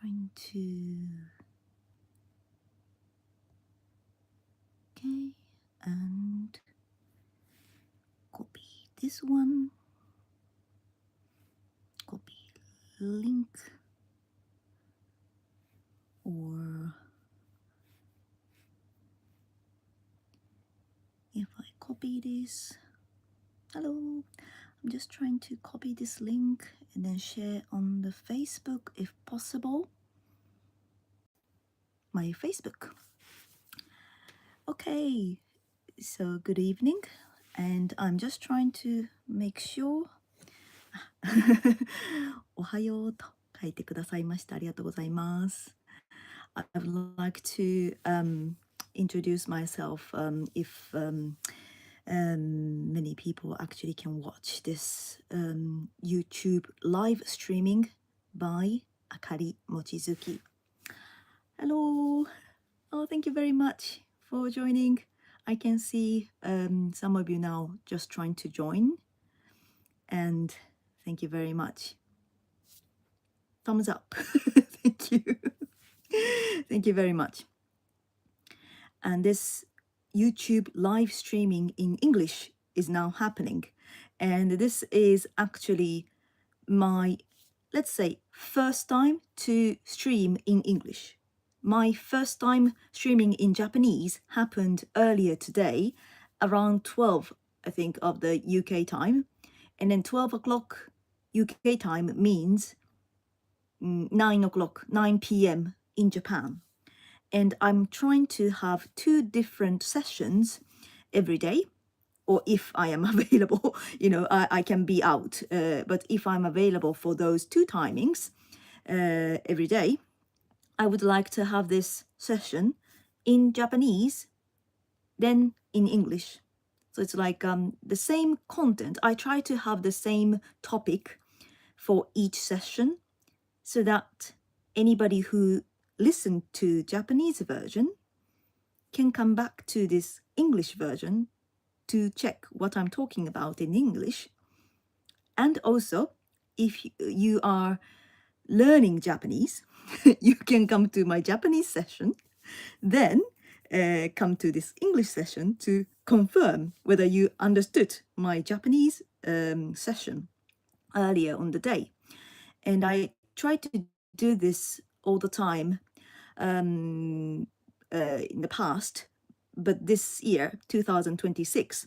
trying to okay and copy this one, copy link, or if I copy this, hello, I'm just trying to copy this link and then share on the Facebook if possible, my Facebook. Okay, so good evening, and I'm just trying to make sure おはようと書いてくださいました。ありがとうございます。I would like to introduce myself if many people actually can watch this YouTube live streaming by Akari Mochizuki. Hello. Oh, thank you very much for joining. I can see some of you now just trying to join. And thank you very much. Thumbs up. Thank you. Thank you very much. And this YouTube live streaming in English is now happening. And this is actually my, let's say, first time to stream in English. My first time streaming in Japanese happened earlier today, around 12, I think, of the UK time. And then 12 o'clock UK time means 9 o'clock, 9 p.m. in Japan. And I'm trying to have 2 different sessions every day, or if I am available, I can be out. But if I'm available for those 2 timings every day, I would like to have this session in Japanese, then in English. So it's like the same content. I try to have the same topic for each session so that anybody who listened to Japanese version can come back to this English version to check what I'm talking about in English. And also, if you are learning Japanese, you can come to my Japanese session, then come to this English session to confirm whether you understood my Japanese session earlier on the day. And I try to do this all the time in the past, but this year, 2026,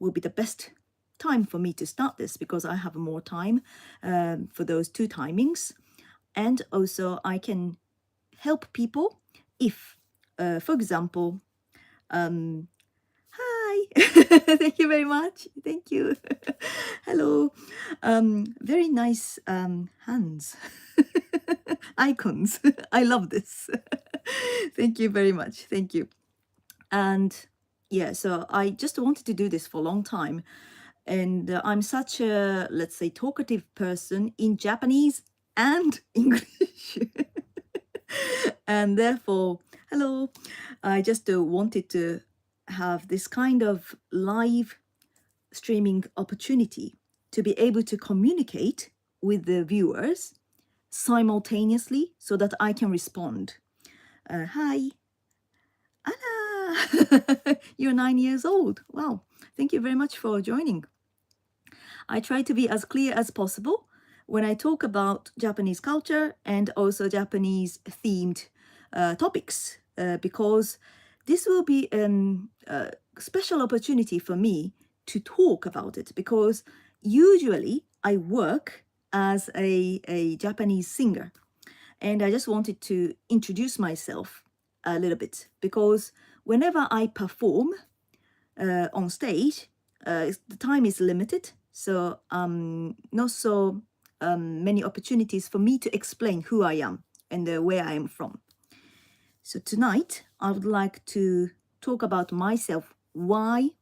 will be the best time for me to start this because I have more time for those 2 timings. And also I can help people if, for example, hi, thank you very much. Thank you. Hello. Very nice hands, icons. I love this. Thank you very much. Thank you. And yeah, so I just wanted to do this for a long time. And I'm such a, let's say, talkative person in Japanese and English. And therefore, hello, I just wanted to have this kind of live streaming opportunity to be able to communicate with the viewers simultaneously so that I can respond. Hi. Anna, you're 9 years old. Wow. Thank you very much for joining. I try to be as clear as possible when I talk about Japanese culture and also Japanese themed topics, because this will be a special opportunity for me to talk about it, because usually I work as a Japanese singer, and I just wanted to introduce myself a little bit, because whenever I perform on stage, the time is limited, so not so many opportunities for me to explain who I am and where I am from. So tonight, I would like to talk about myself, why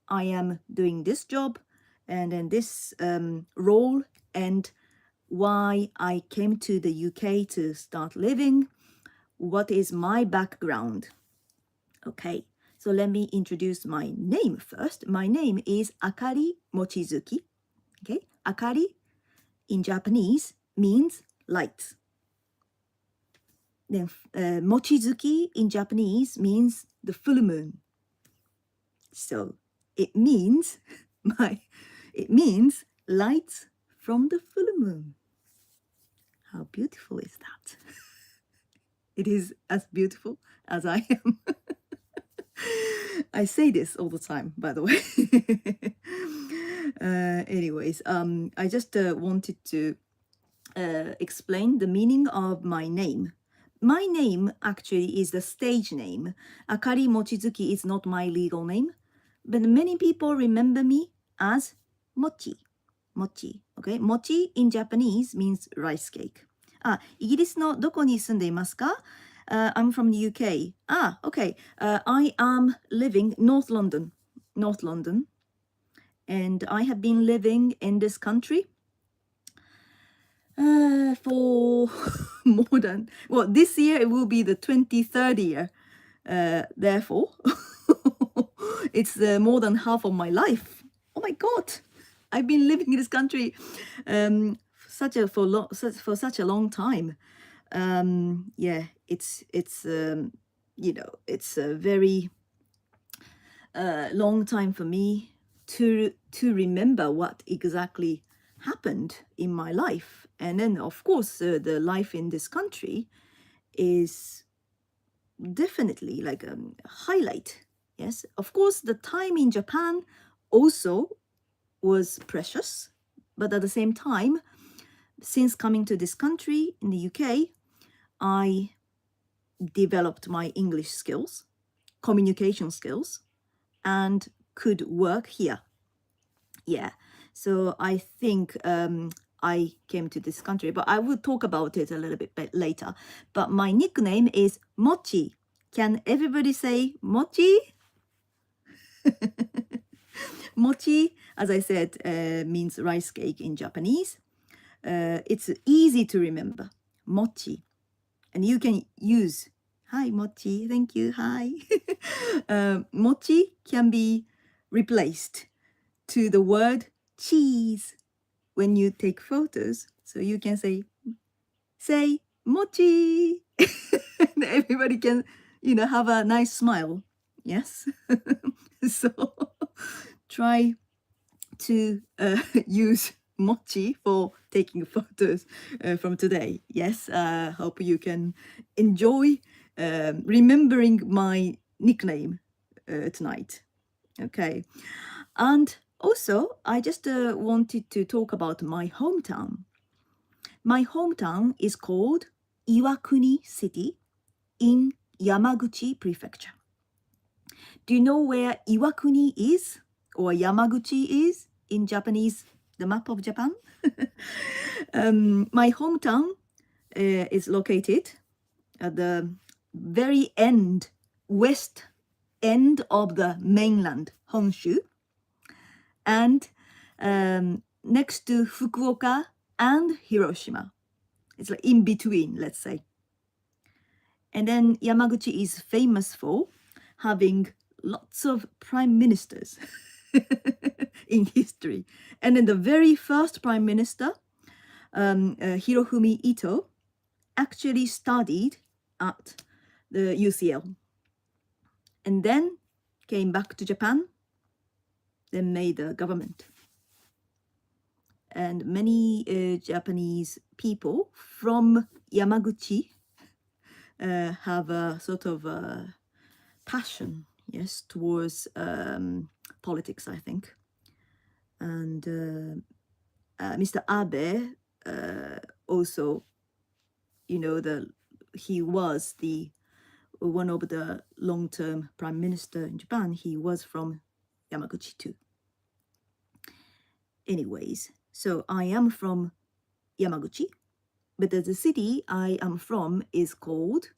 I am doing this job and then this role, and why I came to the UK to start living, what is my background. Okay, so let me introduce my name first. My name is Akari Mochizuki. Okay, Akari in Japanese means light. Then Mochizuki in Japanese means the full moon. So it means lights from the full moon. How beautiful is that? It is as beautiful as I am. I say this all the time, by the way. Anyways, I just wanted to explain the meaning of my name. My name actually is the stage name. Akari Mochizuki is not my legal name, but many people remember me as Mochi. Mochi. Okay? Mochi in Japanese means rice cake. イギリスのどこに住んでいますか? I'm from the UK. Okay. I am living North London. And I have been living in this country for more than, well, this year it will be the 23rd year. Therefore, it's more than half of my life. Oh my God. I've been living in this country for such a long time. Yeah, it's it's a very long time for me to remember what exactly happened in my life. And then, of course, the life in this country is definitely like a highlight. Yes, of course, the time in Japan also was precious, but at the same time, since coming to this country in the UK, I developed my English skills, communication skills, and could work here. Yeah, so I think I came to this country, but I will talk about it a little bit later. But my nickname is Mochi. Can everybody say Mochi? Mochi, as I said, means rice cake in Japanese. It's easy to remember. Mochi. And you can use, hi, Mochi, thank you, hi. Mochi can be replaced to the word cheese when you take photos. So you can say Mochi. And everybody can, have a nice smile. Yes. So try to use Mochi for taking photos from today. Yes, hope you can enjoy remembering my nickname tonight. Okay. And also, I just wanted to talk about my hometown. My hometown is called Iwakuni City in Yamaguchi Prefecture. Do you know where Iwakuni is or Yamaguchi is in Japanese, the map of Japan? My hometown is located at the very west end of the mainland, Honshu, and next to Fukuoka and Hiroshima. It's like in between, let's say. And then Yamaguchi is famous for having lots of prime ministers in history. And then the very first prime minister, Hirohumi Ito, actually studied at the UCL. And then came back to Japan, then made a government. And many Japanese people from Yamaguchi have a sort of passion, yes, towards politics, I think. And Mr. Abe also, he was one of the long-term prime minister in Japan. He was from Yamaguchi too. Anyways, so I am from Yamaguchi, but the city I am from is called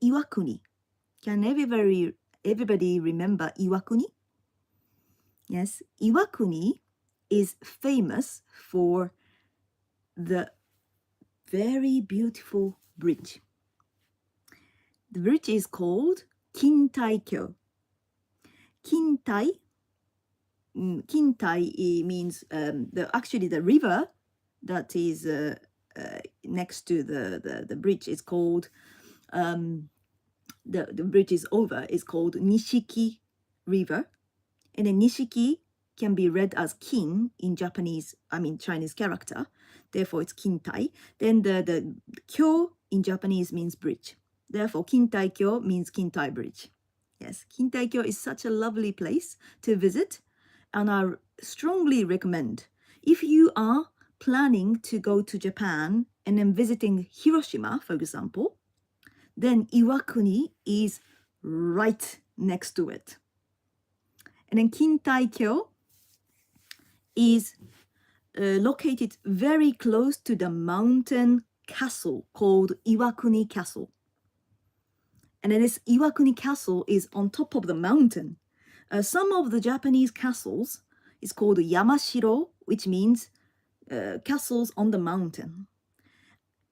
Iwakuni. Can everybody remember Iwakuni? Yes, Iwakuni is famous for the very beautiful bridge. The bridge is called Kintai-kyo. Kintai means actually the river that is next to the bridge is called the bridge is over is called Nishiki River. And then Nishiki can be read as kin in Chinese character. Therefore, it's kintai. Then the kyo in Japanese means bridge. Therefore, kintai kyo means kintai bridge. Yes, kintai kyo is such a lovely place to visit. And I strongly recommend, if you are planning to go to Japan and then visiting Hiroshima, for example, then Iwakuni is right next to it. And then Kintai-kyo is located very close to the mountain castle called Iwakuni Castle. And then this Iwakuni Castle is on top of the mountain. Some of the Japanese castles is called Yamashiro, which means castles on the mountain.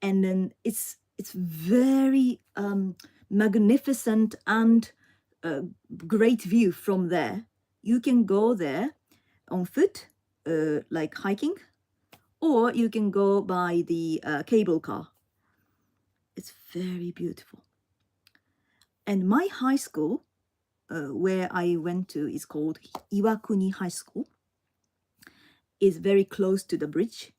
And then it's very magnificent and great view from there. You can go there on foot, like hiking, or you can go by the cable car. It's very beautiful. And my high school, where I went to, is called Iwakuni High School, is very close to the bridge.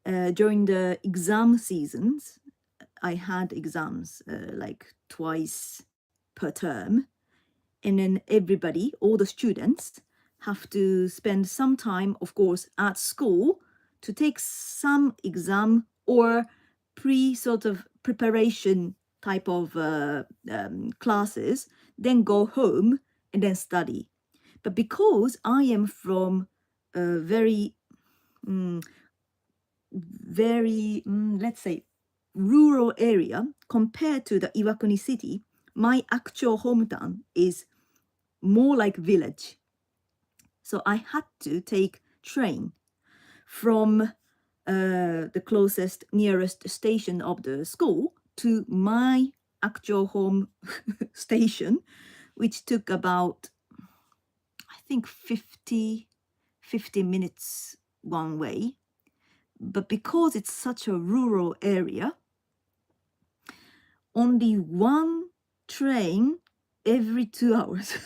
During the exam seasons, I had exams like twice per term. And then everybody, all the students, have to spend some time, of course, at school to take some exam or sort of preparation type of classes, then go home and then study. But because I am from a very, let's say, rural area compared to the Iwakuni city, my actual hometown is more like village. So I had to take train from the closest, nearest station of the school to my actual home station, which took about, I think, 50 minutes one way. But because it's such a rural area, only one train every 2 hours.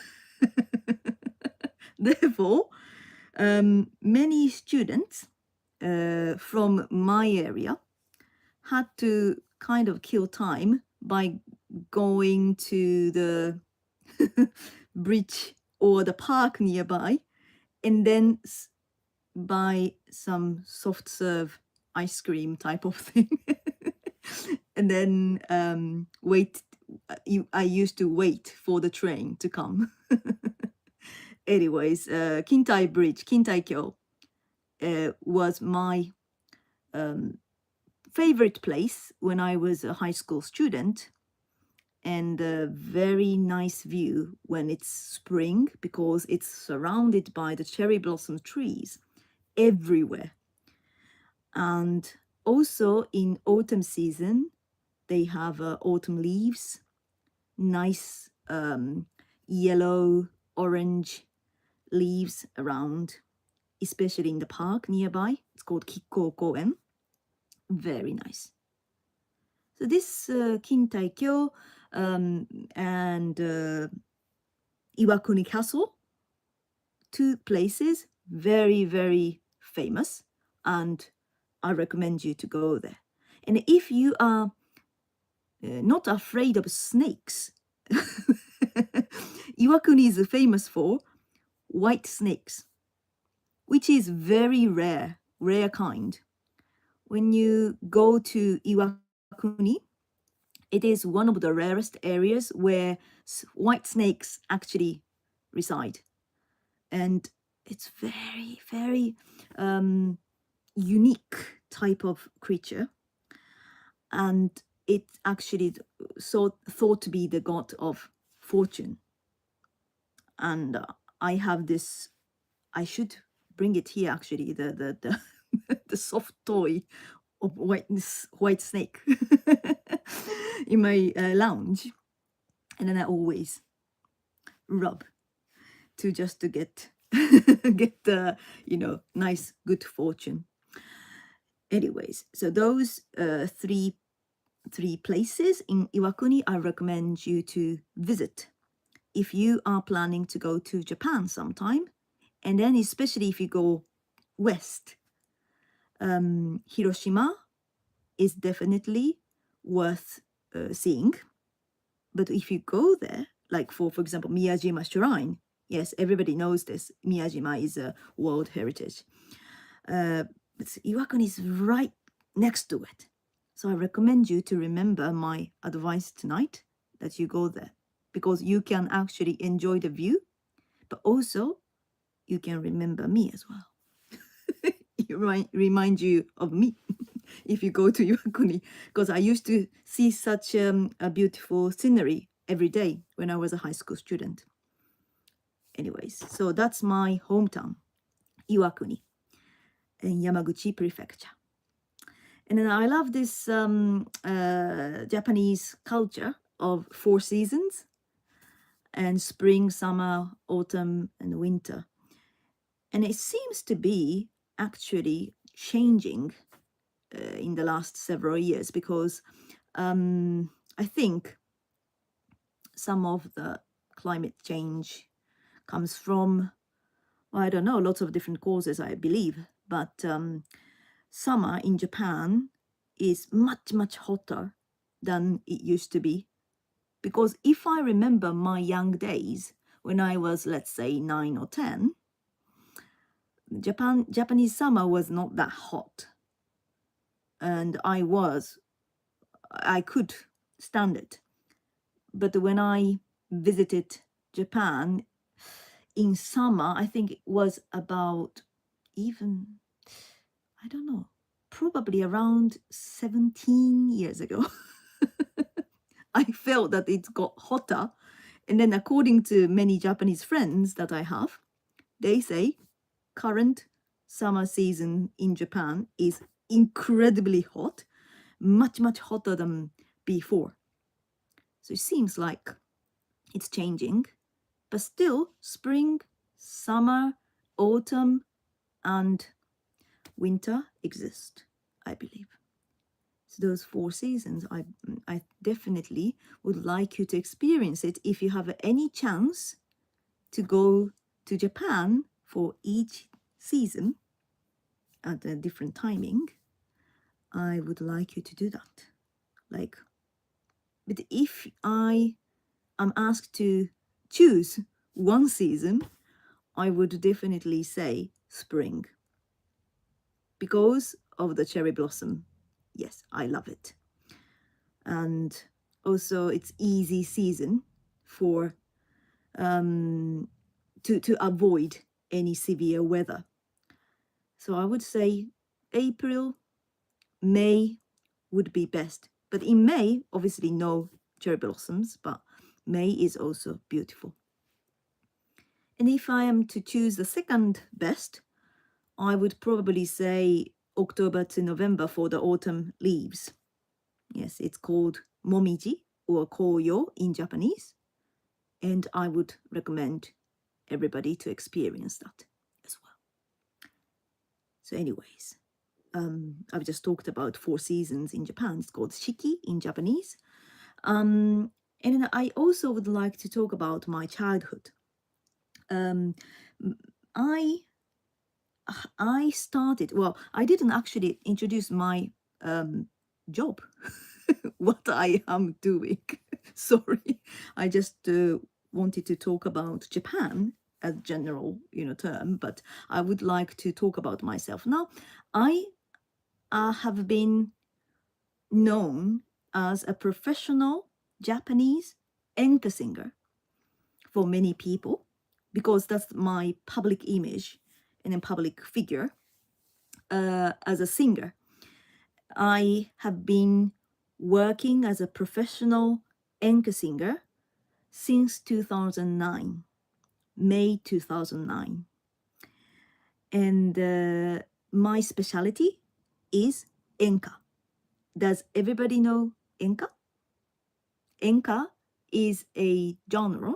Therefore, many students from my area had to kind of kill time by going to the bridge or the park nearby and then buy some soft serve ice cream type of thing. And then wait. I used to wait for the train to come. Anyways, Kintai Bridge, Kintai-kyo, was my favorite place when I was a high school student, and a very nice view when it's spring because it's surrounded by the cherry blossom trees everywhere. And also in autumn season, they have autumn leaves, nice yellow, orange leaves around, especially in the park nearby. It's called Kikko Koen. Very nice. So this Kintai-kyo and Iwakuni Castle, two places, very, very famous, and I recommend you to go there. And if you are not afraid of snakes, Iwakuni is famous for white snakes, which is very rare kind. When you go to Iwakuni, it is one of the rarest areas where white snakes actually reside. And it's very, very unique type of creature. And it's actually thought to be the god of fortune. And I have this, I should bring it here actually, the the soft toy of white snake in my lounge. And then I always rub to get get the nice good fortune. Anyways, so those three 3 places in Iwakuni I recommend you to visit if you are planning to go to Japan sometime, and then especially if you go west. Hiroshima is definitely worth seeing, but if you go there, like for example, Miyajima Shrine, yes, everybody knows this. Miyajima is a World Heritage. But Iwakuni is right next to it. So I recommend you to remember my advice tonight, that you go there, because you can actually enjoy the view, but also you can remember me as well. It remind you of me if you go to Iwakuni, because I used to see such a beautiful scenery every day when I was a high school student. Anyways, so that's my hometown, Iwakuni, in Yamaguchi Prefecture. And then I love this Japanese culture of 4 seasons, and spring, summer, autumn, and winter. And it seems to be actually changing in the last several years, because I think some of the climate change comes from, well, I don't know, lots of different causes, I believe. But summer in Japan is much, much hotter than it used to be. Because if I remember my young days, when I was, let's say, 9 or 10, Japanese summer was not that hot. And I could stand it. But when I visited Japan in summer, I think it was about even, I don't know, probably around 17 years ago. I felt that it got hotter. And then according to many Japanese friends that I have, they say current summer season in Japan is incredibly hot, much, much hotter than before. So it seems like it's changing, but still spring, summer, autumn, and winter exist, I believe. So those 4 seasons, I definitely would like you to experience it. If you have any chance to go to Japan for each season at a different timing, I would like you to do that. But if I am asked to choose one season, I would definitely say spring, because of the cherry blossom. Yes, I love it. And also it's easy season for to avoid any severe weather. So I would say April, May would be best. But in May, obviously no cherry blossoms, but May is also beautiful. And if I am to choose the second best, I would probably say October to November for the autumn leaves. Yes, it's called momiji or koyo in Japanese. And I would recommend everybody to experience that as well. So anyways, I've just talked about 4 seasons in Japan. It's called shiki in Japanese. And then I also would like to talk about my childhood. I started, well, I didn't actually introduce my job, what I am doing. Sorry, I just wanted to talk about Japan as general, term, but I would like to talk about myself. Now, I have been known as a professional Japanese Enka singer for many people, because that's my public image and a public figure as a singer. I have been working as a professional Enka singer since 2009, May 2009. And my specialty is Enka. Does everybody know Enka? Enka is a genre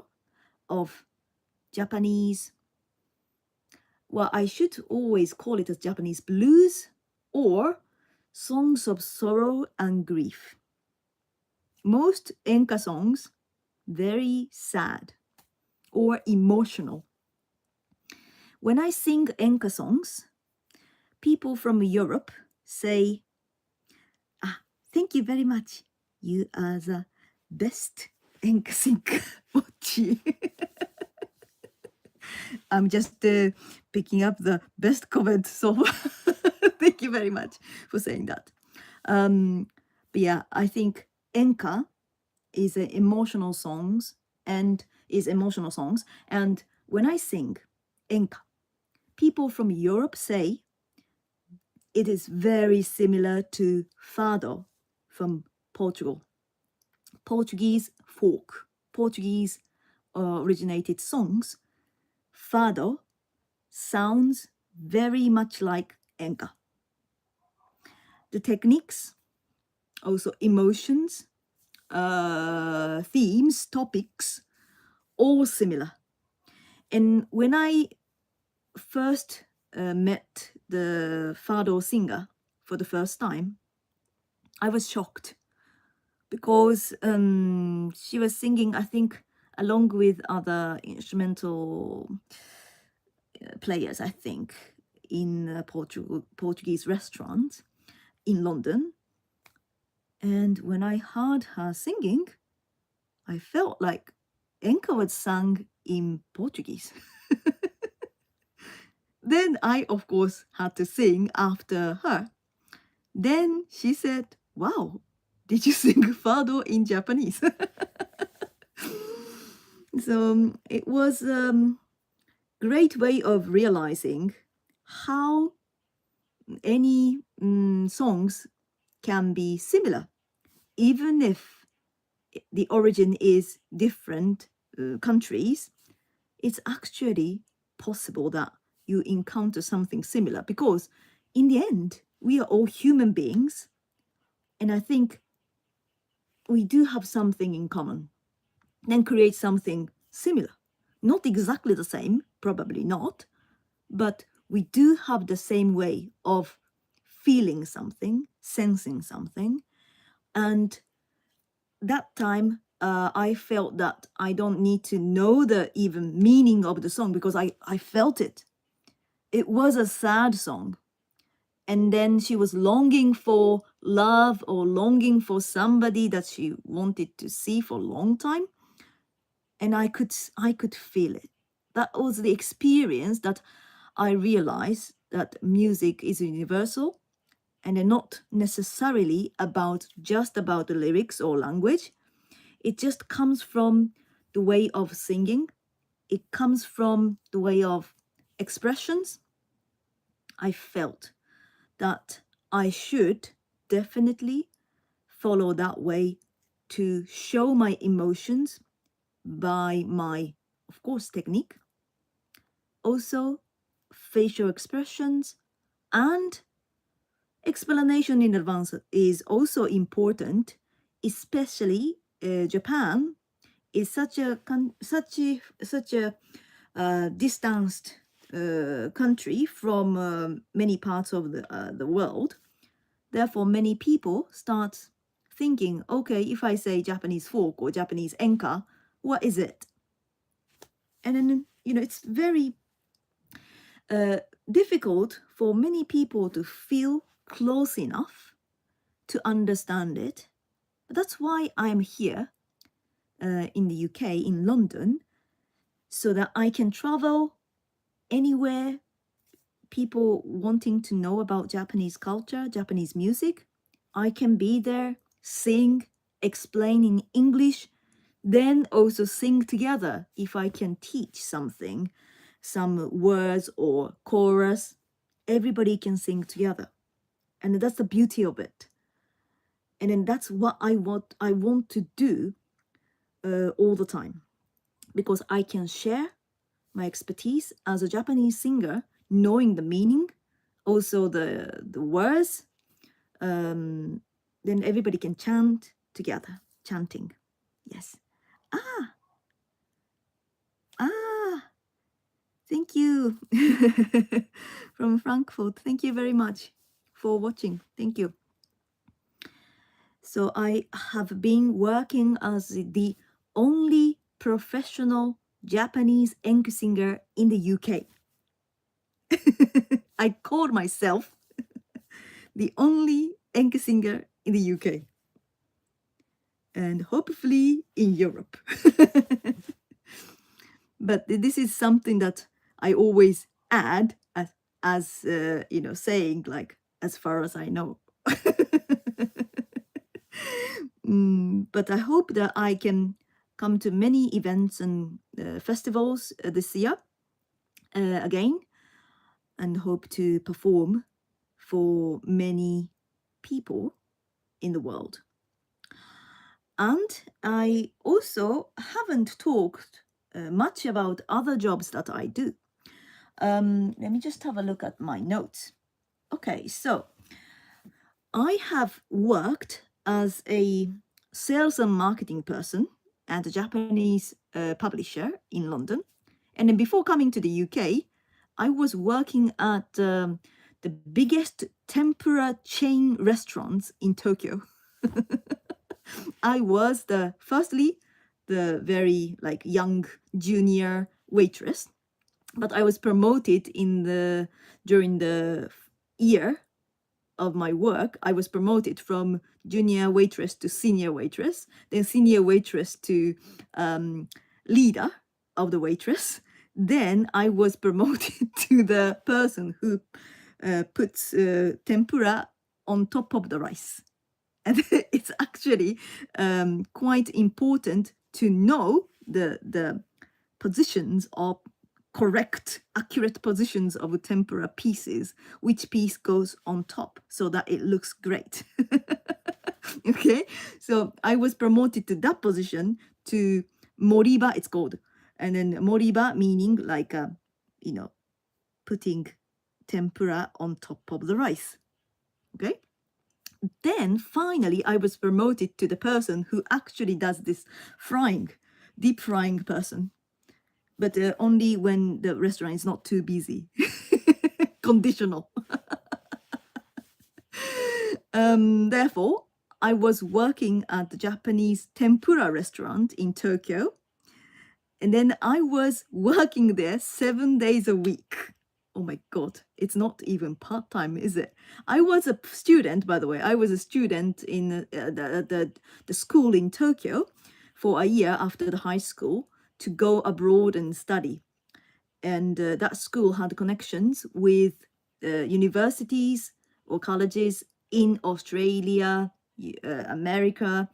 of Japanese, well, I should always call it as Japanese blues or songs of sorrow and grief. most Enka songs very sad or emotional. When I sing Enka songs, people from Europe say, "Ah, thank you very much. You are the best Enka singer, Mochi." I'm just picking up the best comment so far. Thank you very much for saying that. But yeah, I think Enka is emotional songs, and when I sing Enka, people from Europe say it is very similar to fado from Portugal. Portuguese folk, Portuguese originated songs. Fado sounds very much like Enka. The techniques, also emotions, themes, topics, all similar. And when I first met the fado singer for the first time, I was shocked because she was singing, I think, along with other instrumental players, I think, in a Portuguese restaurant in London. And when I heard her singing, I felt like Enka was sung in Portuguese. Then I, of course, had to sing after her. Then she said, "Wow, did you sing fado in Japanese?" So it was a great way of realizing how any songs can be similar, even if the origin is different countries. It's actually possible that you encounter something similar, because in the end, we are all human beings, and I think we do have something in common, then create something similar. Not exactly the same, probably not, but we do have the same way of feeling something, sensing something. And that time, I felt that I don't need to know the even meaning of the song, because I felt it. It was a sad song. And then she was longing for love or longing for somebody that she wanted to see for a long time. And I could feel it. That was the experience that I realized that music is universal and not necessarily just about the lyrics or language. It just comes from the way of singing. It comes from the way of expressions. I felt that I should definitely follow that way to show my emotions by my, of course, technique, also facial expressions, and explanation in advance is also important, especially Japan is such a distanced country from many parts of the world. Therefore, many people start thinking, okay, if I say Japanese folk or Japanese enka, what is it? And then, it's very difficult for many people to feel close enough to understand it. That's why I'm here in the UK, in London, so that I can travel anywhere people wanting to know about Japanese culture, Japanese music. I can be there, sing, explain in English, then also sing together if I can teach something, some words or chorus. Everybody can sing together. And that's the beauty of it. And then that's what I want to do all the time, because I can share my expertise as a Japanese singer, knowing the meaning, also the words. Then everybody can chant together, chanting. Yes. Thank you. From Frankfurt. Thank you very much for watching. Thank you. So I have been working as the only professional Japanese Enka singer in the UK. I called myself the only Enka singer in the UK. And hopefully in Europe. But this is something that I always add as saying like, as far as I know. But I hope that I can come to many events and festivals this year again, and hope to perform for many people in the world. And I also haven't talked much about other jobs that I do. Let me just have a look at my notes. Okay, so I have worked as a sales and marketing person at a Japanese publisher in London. And then before coming to the UK, I was working at the biggest tempura chain restaurants in Tokyo. I was firstly the very like young junior waitress, but I was promoted during the year of my work. I was promoted from junior waitress to senior waitress, then senior waitress to leader of the waitress. Then I was promoted to the person who puts tempura on top of the rice. And it's actually quite important to know the positions of accurate positions of tempura pieces, which piece goes on top so that it looks great. Okay, so I was promoted to that position, to moriba, it's called. And then moriba meaning like, putting tempura on top of the rice. Okay. Then finally, I was promoted to the person who actually does this deep frying person. But only when the restaurant is not too busy. Conditional. Therefore, I was working at the Japanese tempura restaurant in Tokyo. And then I was working there 7 days a week. Oh my God, it's not even part-time, is it? I was a student, by the way. I was a student in the school in Tokyo for a year after the high school to go abroad and study. And that school had connections with universities or colleges in Australia, America,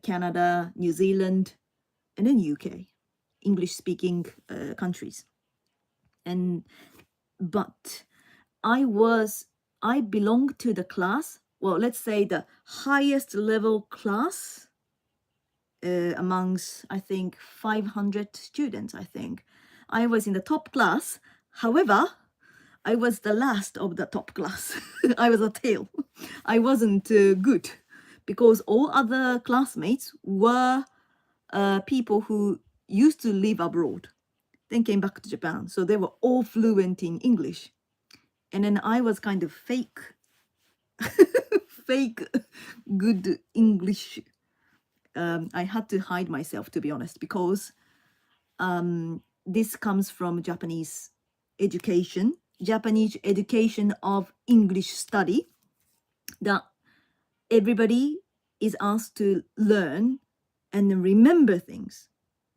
Canada, New Zealand, and then UK, English-speaking countries. But I belonged to the class, well, let's say the highest level class amongst, I think, 500 students, I think. I was in the top class. However, I was the last of the top class. I was a tail. I wasn't good because all other classmates were people who used to live abroad, then came back to Japan. So they were all fluent in English. And then I was kind of fake good English. I had to hide myself, to be honest, because this comes from Japanese education of English study, that everybody is asked to learn and remember things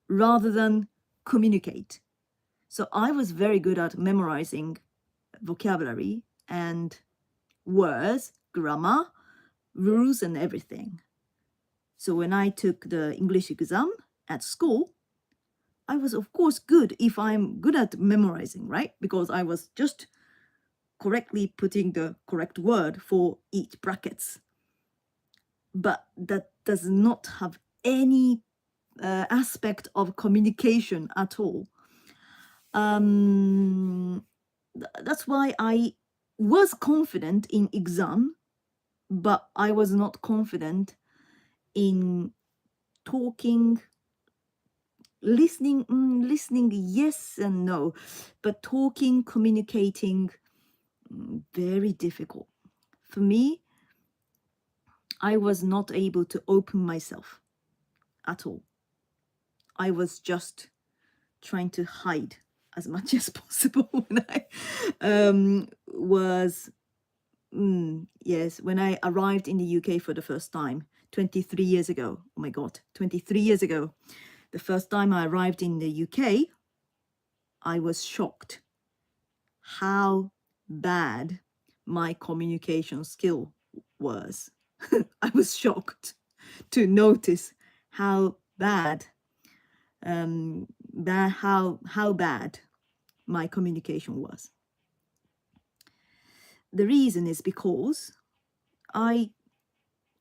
rather than communicate. So I was very good at memorizing vocabulary and words, grammar, rules, and everything. So when I took the English exam at school, I was, of course, good if I'm good at memorizing, right? Because I was just correctly putting the correct word for each brackets. But that does not have any aspect of communication at all. That's why I was confident in exam, but I was not confident in talking, listening, yes and no, but talking, communicating, very difficult. For me, I was not able to open myself at all. I was just trying to hide as much as possible when I when I arrived in the UK for the first time 23 years ago. Oh my God, 23 years ago. The first time I arrived in the UK, I was shocked how bad my communication skill was. I was shocked to notice how bad how bad my communication was. The reason is because I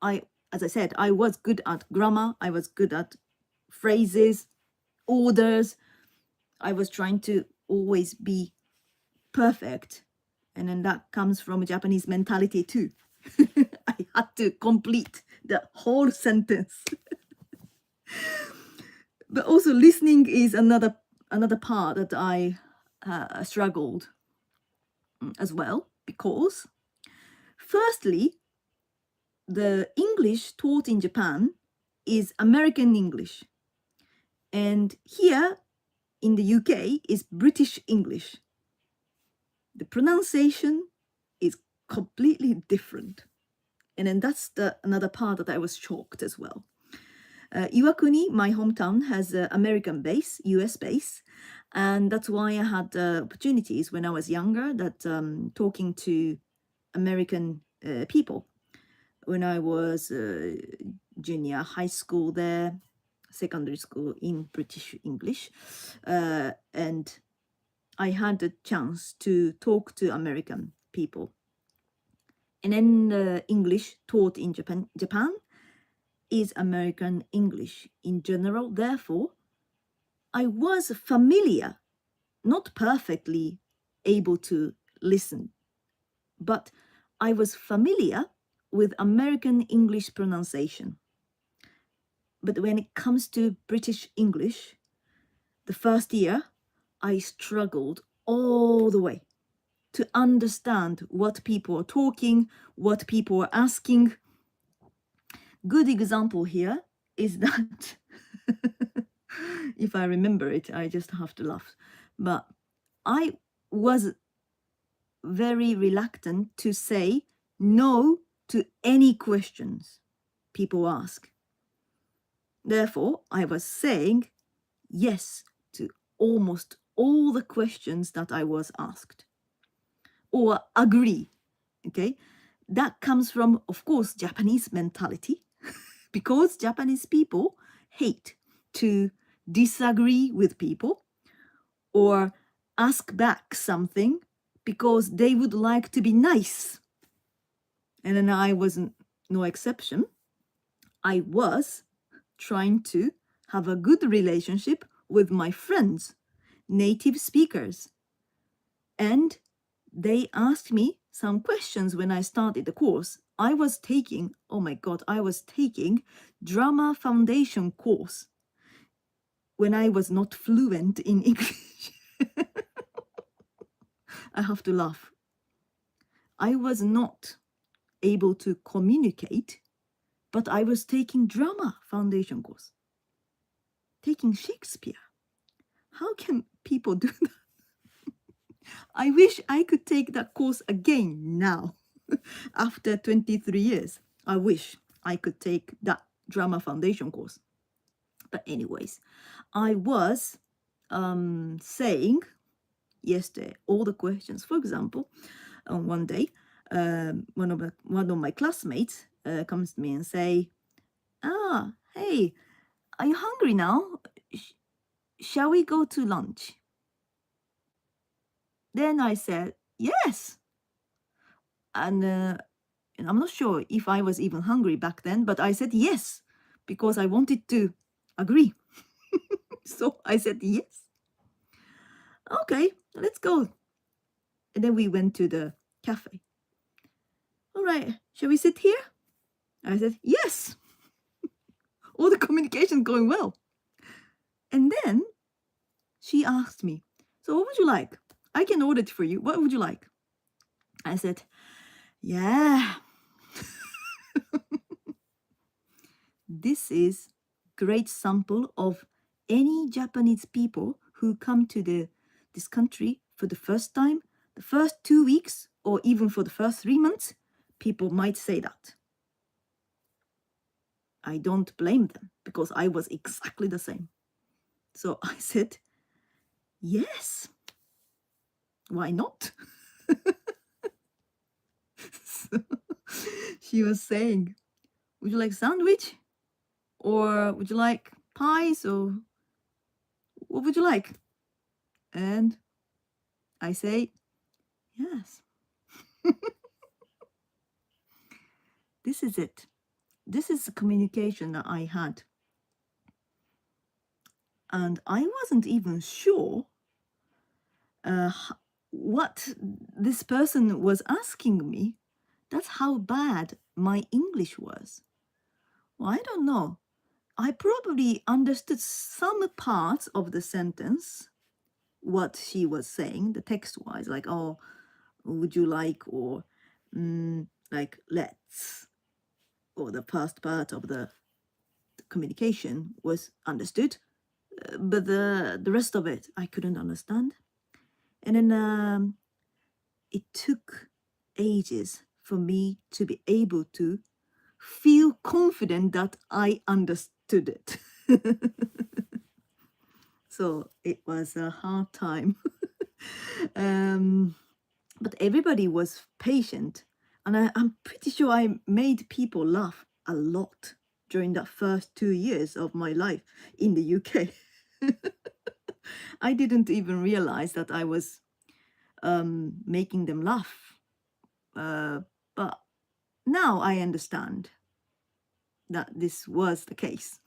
as I said, I was good at grammar, I was good at phrases, orders. I was trying to always be perfect, and then that comes from a Japanese mentality too. I had to complete the whole sentence. But also listening is another part that I struggled as well, because firstly, the English taught in Japan is American English, and here in the UK is British English. The pronunciation is completely different, and then that's another part that I was shocked as well. Iwakuni, my hometown, has an American base, US base, and that's why I had opportunities when I was younger that talking to American people. When I was junior high school there, secondary school in British English, and I had the chance to talk to American people. And then English taught in Japan is American English in general. Therefore, I was familiar, not perfectly able to listen, but I was familiar with American English pronunciation. But when it comes to British English, the first year, I struggled all the way to understand what people are talking, what people are asking. Good example here is that, if I remember it, I just have to laugh. But I was very reluctant to say no to any questions people ask. Therefore, I was saying yes to almost all the questions that I was asked, or agree. Okay, that comes from, of course, Japanese mentality, because Japanese people hate to disagree with people or ask back something because they would like to be nice. And then I wasn't no exception. I was trying to have a good relationship with my friends, native speakers. And they asked me some questions when I started the course. I was taking drama foundation course when I was not fluent in English. I have to laugh. I was not able to communicate, but I was taking drama foundation course, taking Shakespeare. How can people do that? I wish I could take that course again now. After 23 years, I wish I could take that drama foundation course. But anyways, I was saying yesterday all the questions. For example, one day, one of my classmates comes to me and say, hey, are you hungry now? Shall we go to lunch? Then I said, yes. And I'm not sure if I was even hungry back then, but I said yes, because I wanted to agree. So I said yes. Okay, let's go. And then we went to the cafe. All right, shall we sit here? I said, yes. All the communication going well. And then she asked me, so what would you like? I can order it for you. What would you like? I said, yeah. this is great sample of any Japanese people who come to this country for the first time, the first 2 weeks, or even for the first 3 months, people might say that. I don't blame them because I was exactly the same. So I said, yes, why not? So she was saying, would you like sandwich? Or would you like pies? Or what would you like? And I say, yes. This is it. This is the communication that I had. And I wasn't even sure what this person was asking me. That's how bad my English was. Well, I don't know. I probably understood some parts of the sentence, what she was saying, the text-wise, like, oh, would you like, or like, let's, or the first part of the communication was understood, but the rest of it, I couldn't understand. And then it took ages for me to be able to feel confident that I understood it. So it was a hard time. But everybody was patient. And I'm pretty sure I made people laugh a lot during that first 2 years of my life in the UK. I didn't even realize that I was making them laugh. But now I understand that this was the case.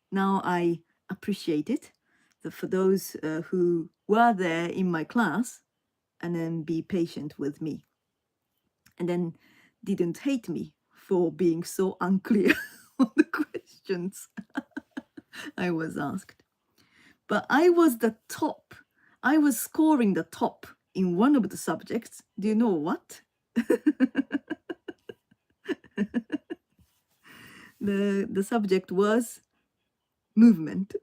Now I appreciate it. For those who were there in my class and then be patient with me. And then didn't hate me for being so unclear on the questions I was asked. But I was the top. I was scoring the top in one of the subjects. Do you know what? The subject was movement.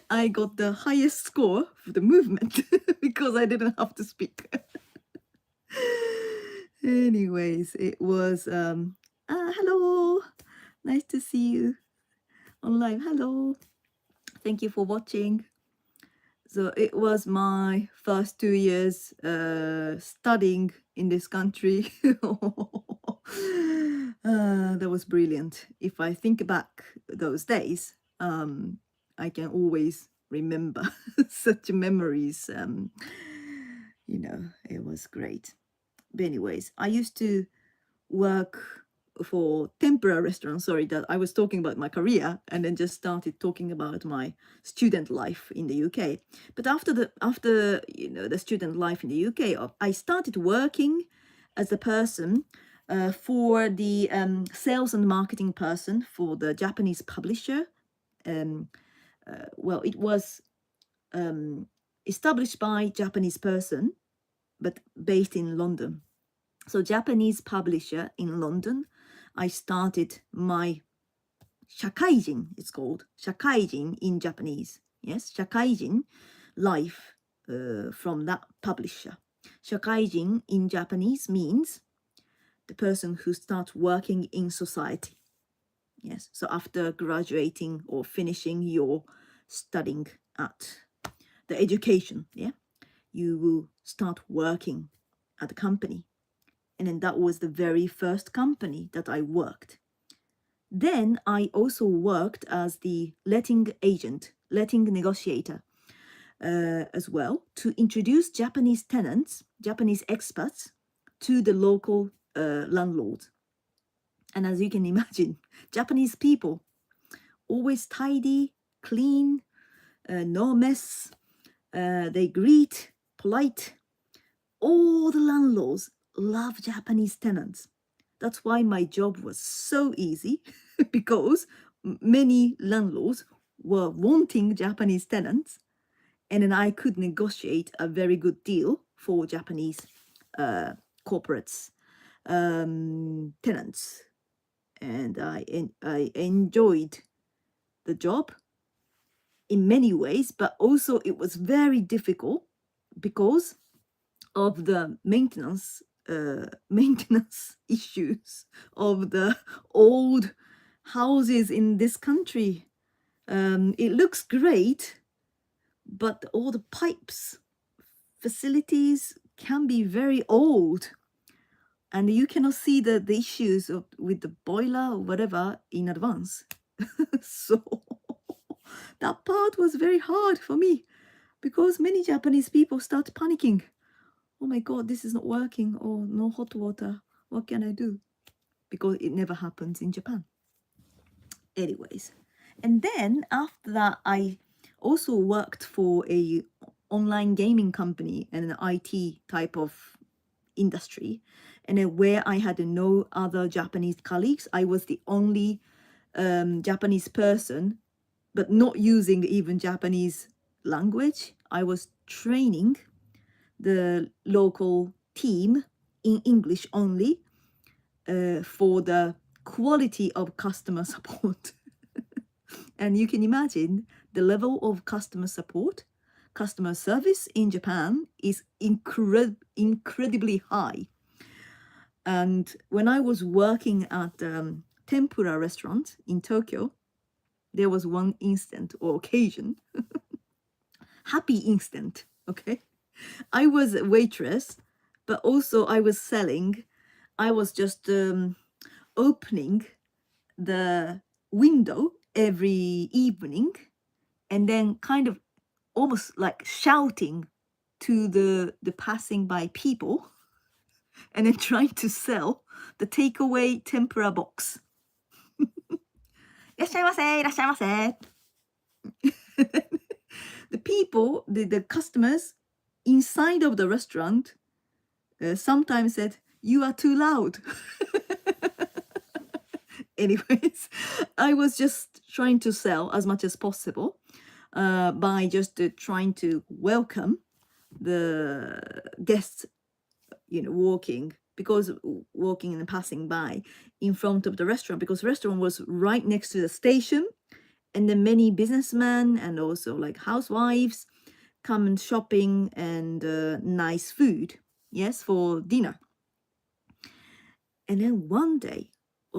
I got the highest score for the movement because I didn't have to speak. Anyways, it was hello, nice to see you online. Hello, thank you for watching. So it was my first 2 years studying in this country. That was brilliant. If I think back those days, I can always remember such memories. You know, it was great. But anyways, I used to work for tempura restaurant. Sorry that I was talking about my career and then just started talking about my student life in the UK. But after the student life in the UK, I started working as a person for the sales and marketing person for the Japanese publisher. Well, it was established by Japanese person, but based in London. So Japanese publisher in London, I started my shakaijin, it's called. Shakaijin in Japanese. Yes, shakaijin life from that publisher. Shakaijin in Japanese means the person who starts working in society. Yes, so after graduating or finishing your studying at the education, yeah, you will start working at the company. And then that was the very first company that I worked. Then I also worked as the letting agent, letting negotiator as well, to introduce Japanese tenants, Japanese expats to the local landlords. And as you can imagine, Japanese people, always tidy, clean, no mess. They greet, polite. All the landlords love Japanese tenants. That's why my job was so easy because many landlords were wanting Japanese tenants, and then I could negotiate a very good deal for Japanese corporates tenants, and I enjoyed the job in many ways, but also it was very difficult because of the maintenance issues of the old houses in this country. It looks great, but all the pipes, facilities can be very old, and you cannot see the issues with the boiler or whatever in advance. So that part was very hard for me, because many Japanese people start panicking. Oh my God, this is not working. Oh, no hot water. What can I do? Because it never happens in Japan. Anyways, and then after that, I also worked for a online gaming company and an IT type of industry, and then where I had no other Japanese colleagues. I was the only Japanese person, but not using even Japanese language. I was training the local team in English only for the quality of customer support. And you can imagine the level of customer support, customer service in Japan is incredibly high. And when I was working at tempura restaurant in Tokyo, there was one instant or occasion, happy instant, okay? I was a waitress, but also I was selling. I was just opening the window every evening and then kind of almost like shouting to the passing by people and then trying to sell the takeaway tempura box. いらっしゃいませ、いらっしゃいませ. The people, the customers inside of the restaurant sometimes said, "You are too loud." Anyways, I was just trying to sell as much as possible by just trying to welcome the guests, walking and passing by in front of the restaurant, because the restaurant was right next to the station, and then many businessmen and also like housewives come and shopping and nice food, yes, for dinner. And then one day,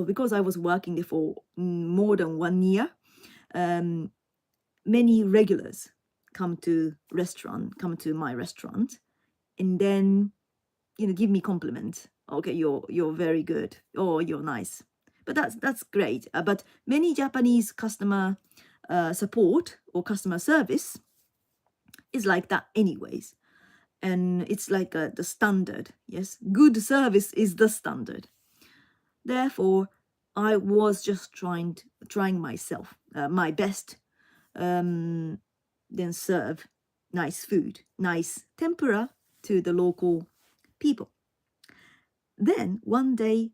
because I was working there for more than 1 year, many regulars come to my restaurant, and then give me compliments. Okay, you're very good. Oh, you're nice. But that's great. But many Japanese customer support or customer service is like that anyways, and it's like the standard. Yes, good service is the standard. Therefore, I was just trying myself, my best, then serve nice food, nice tempura to the local people. Then one day,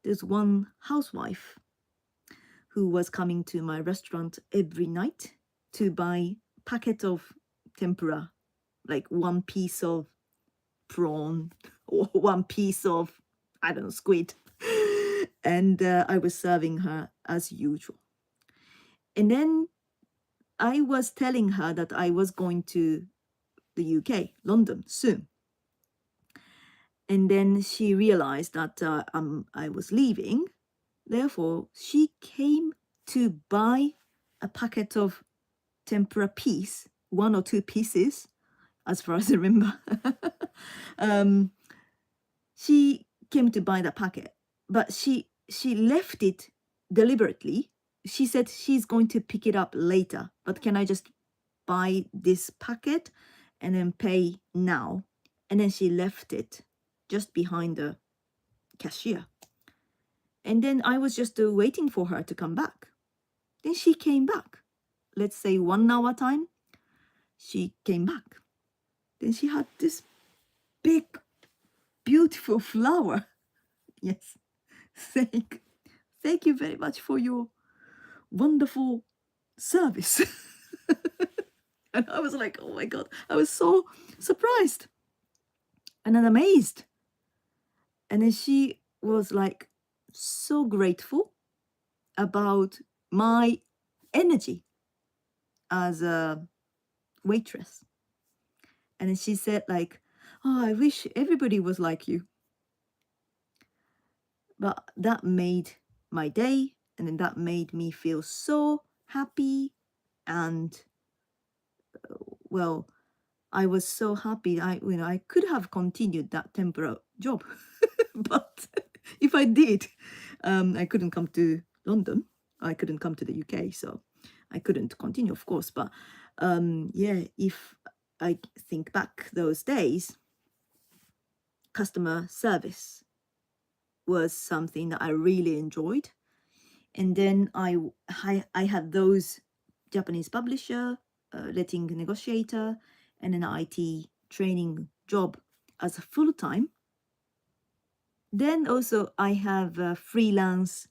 there's one housewife who was coming to my restaurant every night to buy packet of tempura, like one piece of prawn or one piece of, I don't know, squid. And I was serving her as usual. And then I was telling her that I was going to the UK, London, soon. And then she realized that I was leaving. Therefore, she came to buy a packet of tempura piece, 1 or 2 pieces, as far as I remember. She came to buy the packet, but she left it deliberately. She said she's going to pick it up later, but can I just buy this packet and then pay now? And then she left it just behind the cashier. And then I was just waiting for her to come back. Then she came back. Let's say 1 hour time. She came back. Then she had this big, beautiful flower. Yes. Thank you very much for your wonderful service. And I was like, oh my God, I was so surprised and then amazed. And then she was like so grateful about my energy as a waitress. And then she said like, oh, I wish everybody was like you. But that made my day, and then that made me feel so happy. And well, I was so happy. I could have continued that temporary job, but if I did, I couldn't come to London. I couldn't come to the UK, so I couldn't continue, of course. But yeah, if I think back those days, customer service was something that I really enjoyed. And then I had those Japanese publisher, letting negotiator, and an IT training job as a full-time. Then also I have a freelance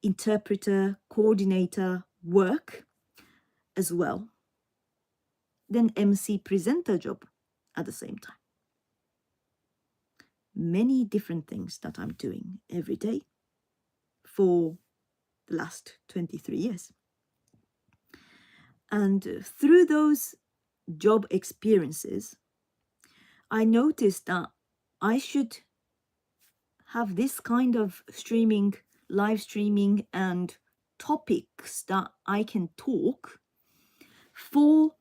interpreter, coordinator work as well. Then MC presenter job at the same time. Many different things that I'm doing every day for the last 23 years. And through those job experiences, I noticed that I should have this kind of streaming, live streaming, and topics that I can talk for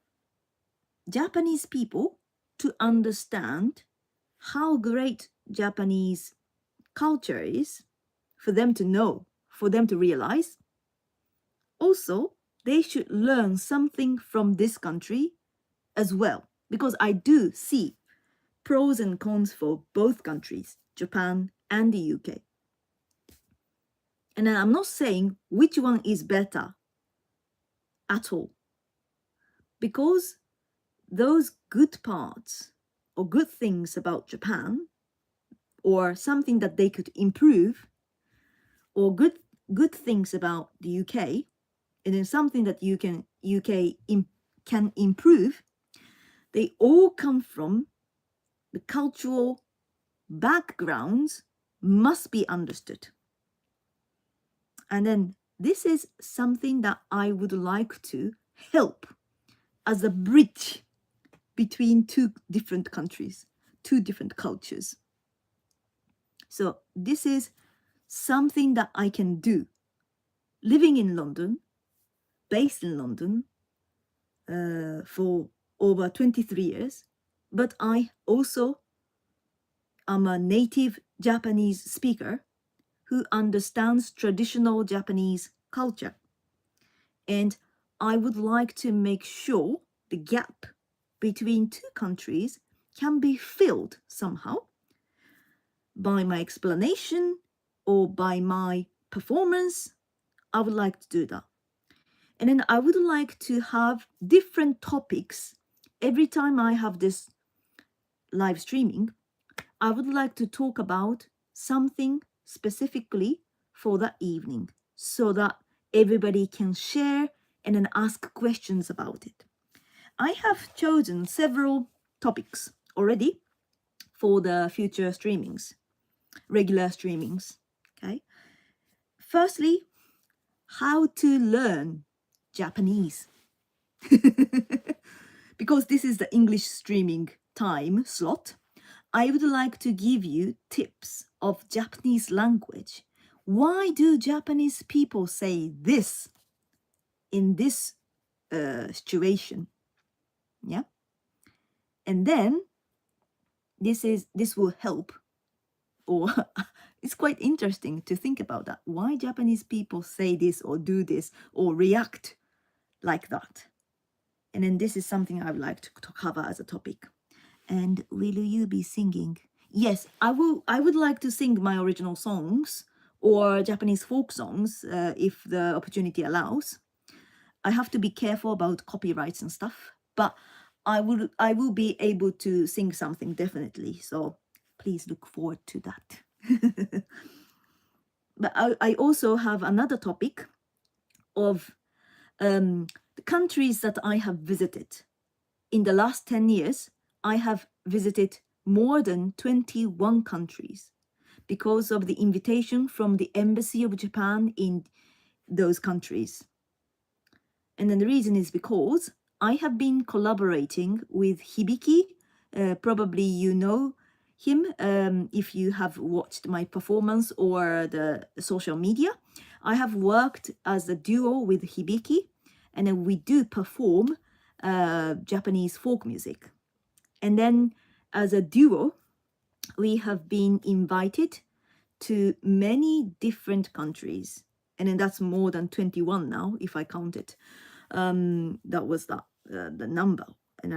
Japanese people to understand how great Japanese culture is, for them to know, for them to realize. Also, they should learn something from this country as well, because I do see pros and cons for both countries, Japan and the UK. And I'm not saying which one is better at all, because those good parts or good things about Japan, or something that they could improve, or good things about the UK, and then something that UK can improve, they all come from the cultural backgrounds must be understood. And then this is something that I would like to help as a bridge between two different countries, two different cultures. So this is something that I can do living in London, based in London for over 23 years, but I also am a native Japanese speaker who understands traditional Japanese culture. And I would like to make sure the gap between two countries can be filled somehow by my explanation or by my performance. I would like to do that. And then I would like to have different topics every time I have this live streaming. I would like to talk about something specifically for that evening so that everybody can share and then ask questions about it. I have chosen several topics already for the future streamings, regular streamings. Okay. Firstly, how to learn Japanese. Because this is the English streaming time slot, I would like to give you tips of Japanese language. Why do Japanese people say this in this situation? Yeah. And then this will help, or it's quite interesting to think about that. Why Japanese people say this or do this or react like that. And then this is something I would like to cover as a topic. And will you be singing? Yes, I would like to sing my original songs or Japanese folk songs if the opportunity allows. I have to be careful about copyrights and stuff, but I will be able to sing something definitely. So please look forward to that. But I also have another topic of the countries that I have visited. In the last 10 years, I have visited more than 21 countries. because of the invitation from the Embassy of Japan in those countries. And then the reason is because I have been collaborating with Hibiki. Probably you know him if you have watched my performance or the social media. I have worked as a duo with Hibiki, and then we do perform Japanese folk music. And then as a duo, we have been invited to many different countries. And then that's more than 21 now, if I count it. That was the number. And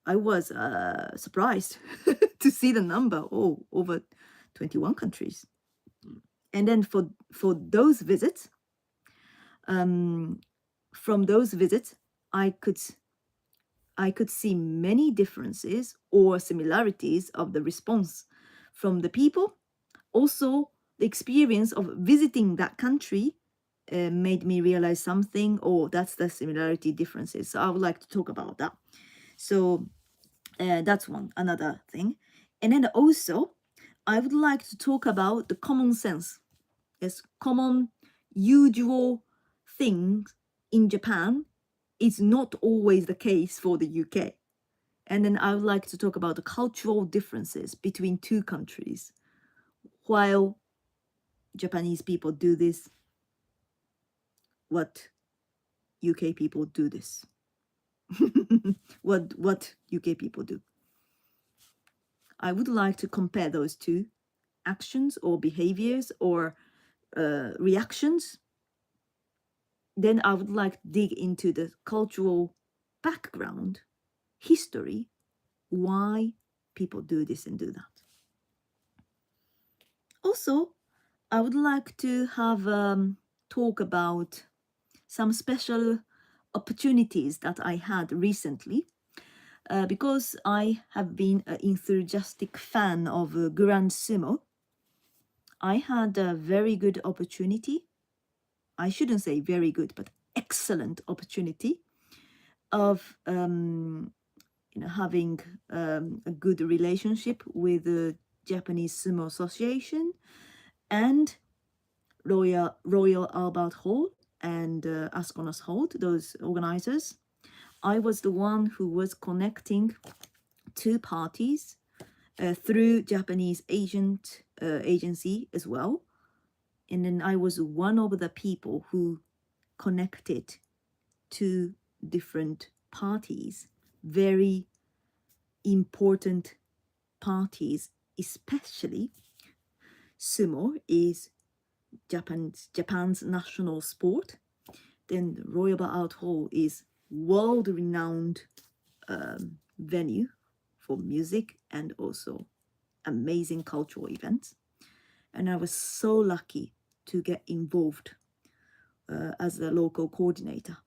I was surprised to see the number, over 21 countries. And then for those visits, from those visits, I could see many differences or similarities of the response from the people. Also, the experience of visiting that country made me realize something, that's the similarity differences. So I would like to talk about that. So that's another thing. And then also, I would like to talk about the common sense. Yes, common, usual things in Japan is not always the case for the UK. And then I would like to talk about the cultural differences between two countries. While Japanese people do this, what UK people do this. what UK people do. I would like to compare those two actions or behaviors or reactions. Then I would like to dig into the cultural background, history, why people do this and do that. Also, I would like to have talk about some special opportunities that I had recently, because I have been an enthusiastic fan of Grand Sumo. I had a very good opportunity. I shouldn't say very good, but excellent opportunity of having a good relationship with the Japanese Sumo Association and Royal Albert Hall and Asconnus Hall, those organizers. I was the one who was connecting two parties through Japanese agency as well. And then I was one of the people who connected two different parties, very important parties, especially sumo is Japan's national sport. Then the Royal Albert Hall is world-renowned venue for music and also amazing cultural events. And I was so lucky to get involved as a local coordinator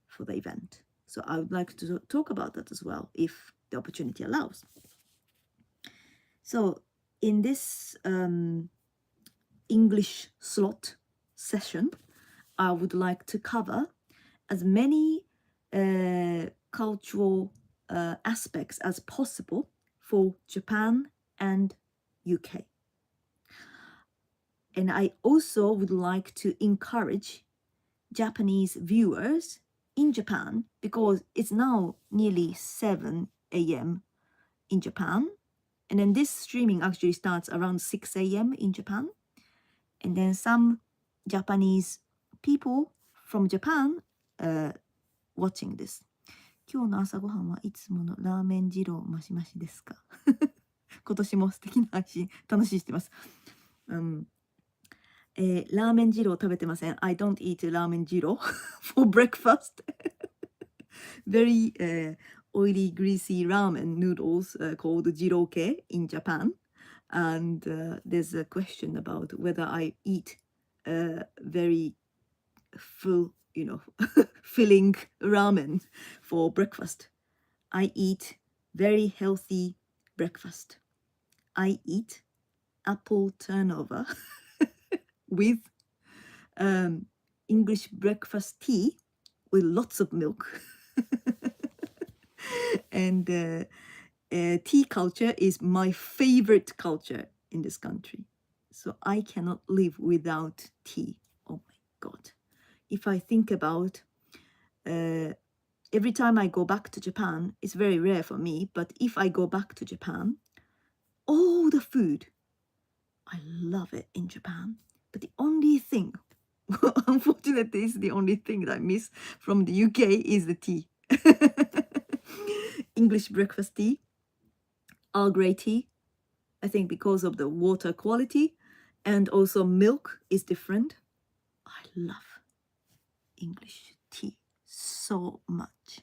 for the event. So I would like to talk about that as well, if the opportunity allows. So in this English slot session, I would like to cover as many cultural aspects as possible for Japan and UK. And I also would like to encourage Japanese viewers in Japan, because it's now nearly 7 a.m. in Japan. And then this streaming actually starts around 6 a.m. in Japan. And then some Japanese people from Japan watching this. 今日の朝ごはんはいつものラーメン二郎マシマシですか？今年も素敵な配信楽しみにしてます。ラーメン二郎食べてません。I don't eat ラーメン二郎 for breakfast. Very oily, greasy ramen noodles called jiroke in Japan. And there's a question about whether I eat very full, filling ramen for breakfast. I eat very healthy breakfast. I eat apple turnover with English breakfast tea with lots of milk. And tea culture is my favorite culture in this country. So I cannot live without tea. Oh my God. If I think about every time I go back to Japan, it's very rare for me, but if I go back to Japan, all the food, I love it in Japan. But the only thing, unfortunately, is the only thing that I miss from the UK is the tea. English breakfast tea, Earl Grey tea, I think because of the water quality, and also milk is different. I love English tea so much.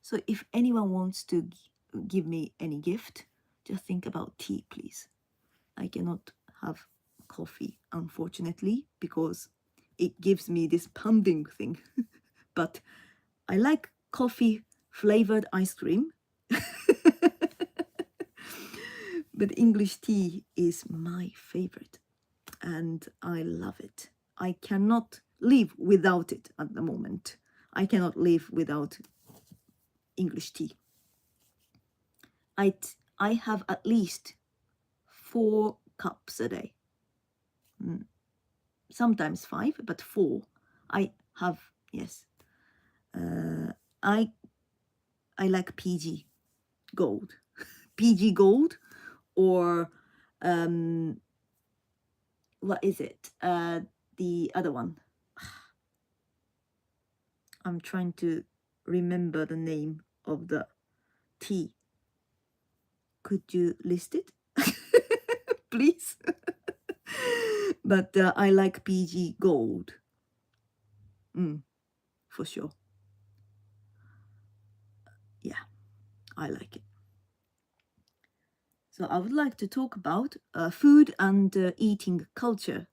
So if anyone wants to give me any gift, just think about tea, please. I cannot have coffee, unfortunately, because it gives me this pounding thing. But I like coffee flavored ice cream. But English tea is my favorite, and I love it. I cannot live without it at the moment. I cannot live without English tea. I have at least 4 cups a day. Sometimes 5, but 4. I have, yes. I like PG Gold. PG Gold, or what is it? The other one. I'm trying to remember the name of the tea. Could you list it? Please? But I like PG Gold. For sure. Yeah, I like it. So I would like to talk about food and eating culture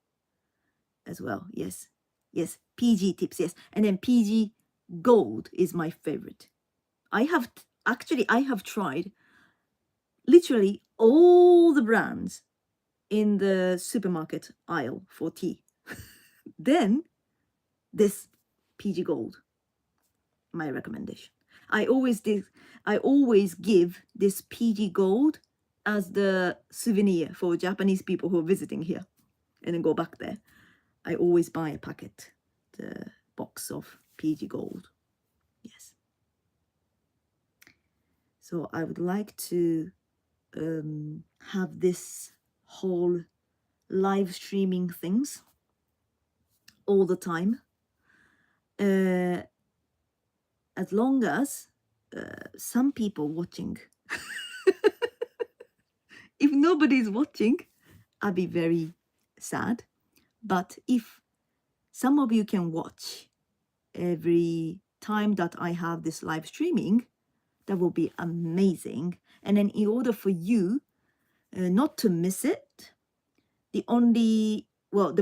as well. Yes, PG tips, yes. And then PG Gold is my favorite. I have tried literally all the brands in the supermarket aisle for tea. Then this PG Gold, my recommendation. I always give this PG Gold as the souvenir for Japanese people who are visiting here and then go back there. I always buy a packet, the box of PG Gold. Yes. So I would like to have this whole live streaming things all the time. As long as some people watching. If nobody's watching, I'll be very sad. But if some of you can watch every time that I have this live streaming, that will be amazing. And then in order for you not to miss it, the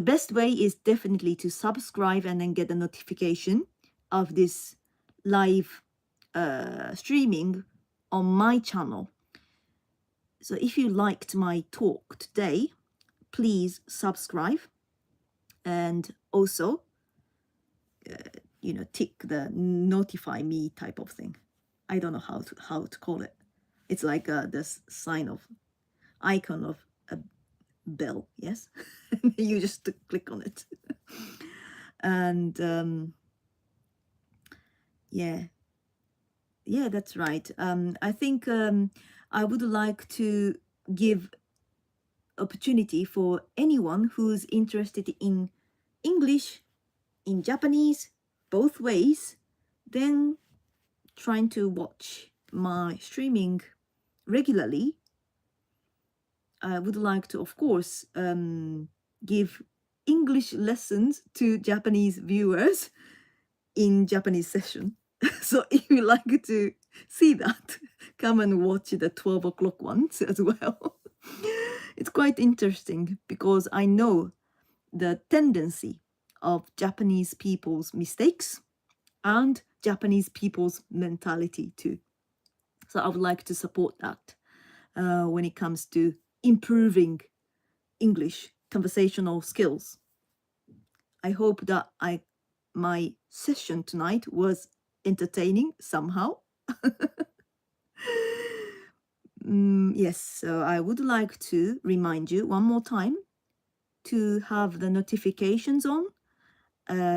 best way is definitely to subscribe and then get a notification of this live streaming on my channel. So if you liked my talk today, please subscribe, and also tick the notify me type of thing. I don't know how to call it. It's like this icon of a bell, yes. You just click on it. And yeah, that's right. I think I would like to give opportunity for anyone who's interested in English, in Japanese, both ways, then trying to watch my streaming regularly. I would like to, of course, give English lessons to Japanese viewers in Japanese session. So if you like to see that, come and watch the 12 o'clock ones as well. It's quite interesting because I know the tendency of Japanese people's mistakes and Japanese people's mentality too. So I would like to support that when it comes to improving English conversational skills. I hope that my session tonight was entertaining somehow. Yes, so I would like to remind you one more time to have the notifications on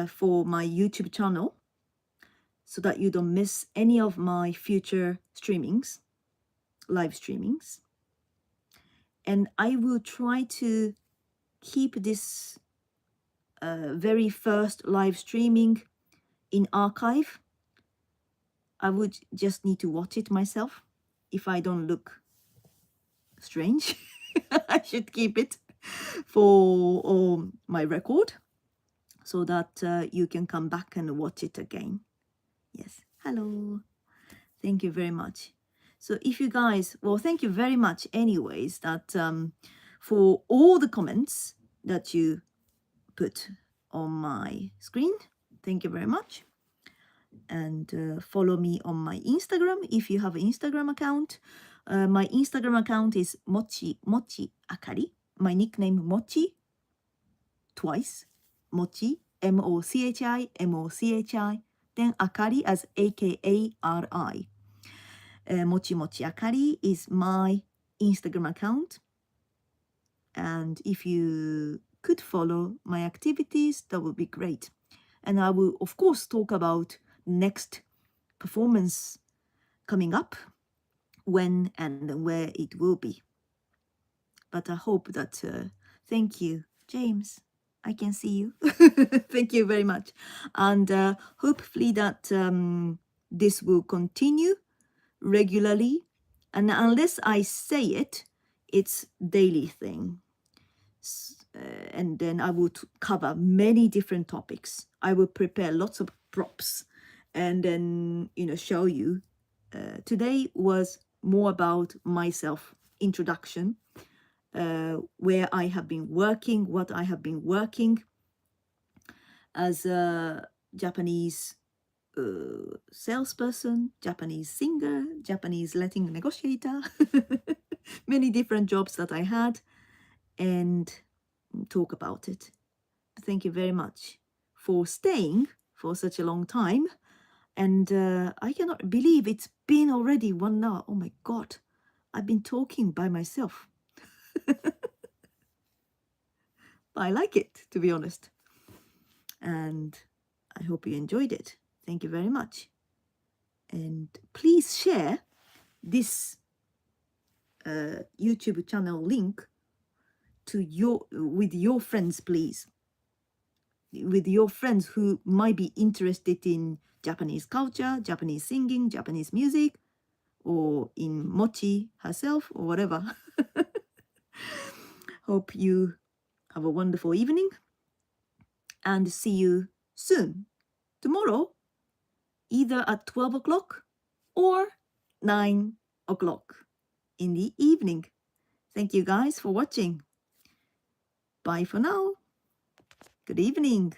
for my YouTube channel so that you don't miss any of my future streamings, live streamings. And I will try to keep this very first live streaming in archive. I would just need to watch it myself. If I don't look strange, I should keep it for my record so that you can come back and watch it again. Yes, hello. Thank you very much. So if you guys, well, thank you very much anyways that for all the comments that you put on my screen. Thank you very much. And follow me on my Instagram if you have an Instagram account. My Instagram account is Mochi Akari. My nickname Mochi, twice. Mochi, Mochi, Mochi. Then Akari as Akari. Mochi Akari is my Instagram account. And if you could follow my activities, that would be great. And I will, of course, talk about next performance coming up, when and where it will be. But I hope that, thank you, James. I can see you. Thank you very much. And hopefully that this will continue regularly. And unless I say it, it's daily thing. And then I will cover many different topics. I will prepare lots of props and then, show you. Today was more about myself, introduction, where I have been working, what I have been working as a Japanese salesperson, Japanese singer, Japanese letting negotiator, many different jobs that I had, and talk about it. Thank you very much for staying for such a long time. And I cannot believe it's been already 1 hour. Oh my God, I've been talking by myself. But I like it, to be honest. And I hope you enjoyed it. Thank you very much. And please share this YouTube channel link with your friends, please. With your friends who might be interested in Japanese culture, Japanese singing, Japanese music, or in Mochi herself, or whatever. Hope you have a wonderful evening, and see you soon. Tomorrow, either at 12 o'clock or 9 o'clock in the evening. Thank you guys for watching. Bye for now. Good evening.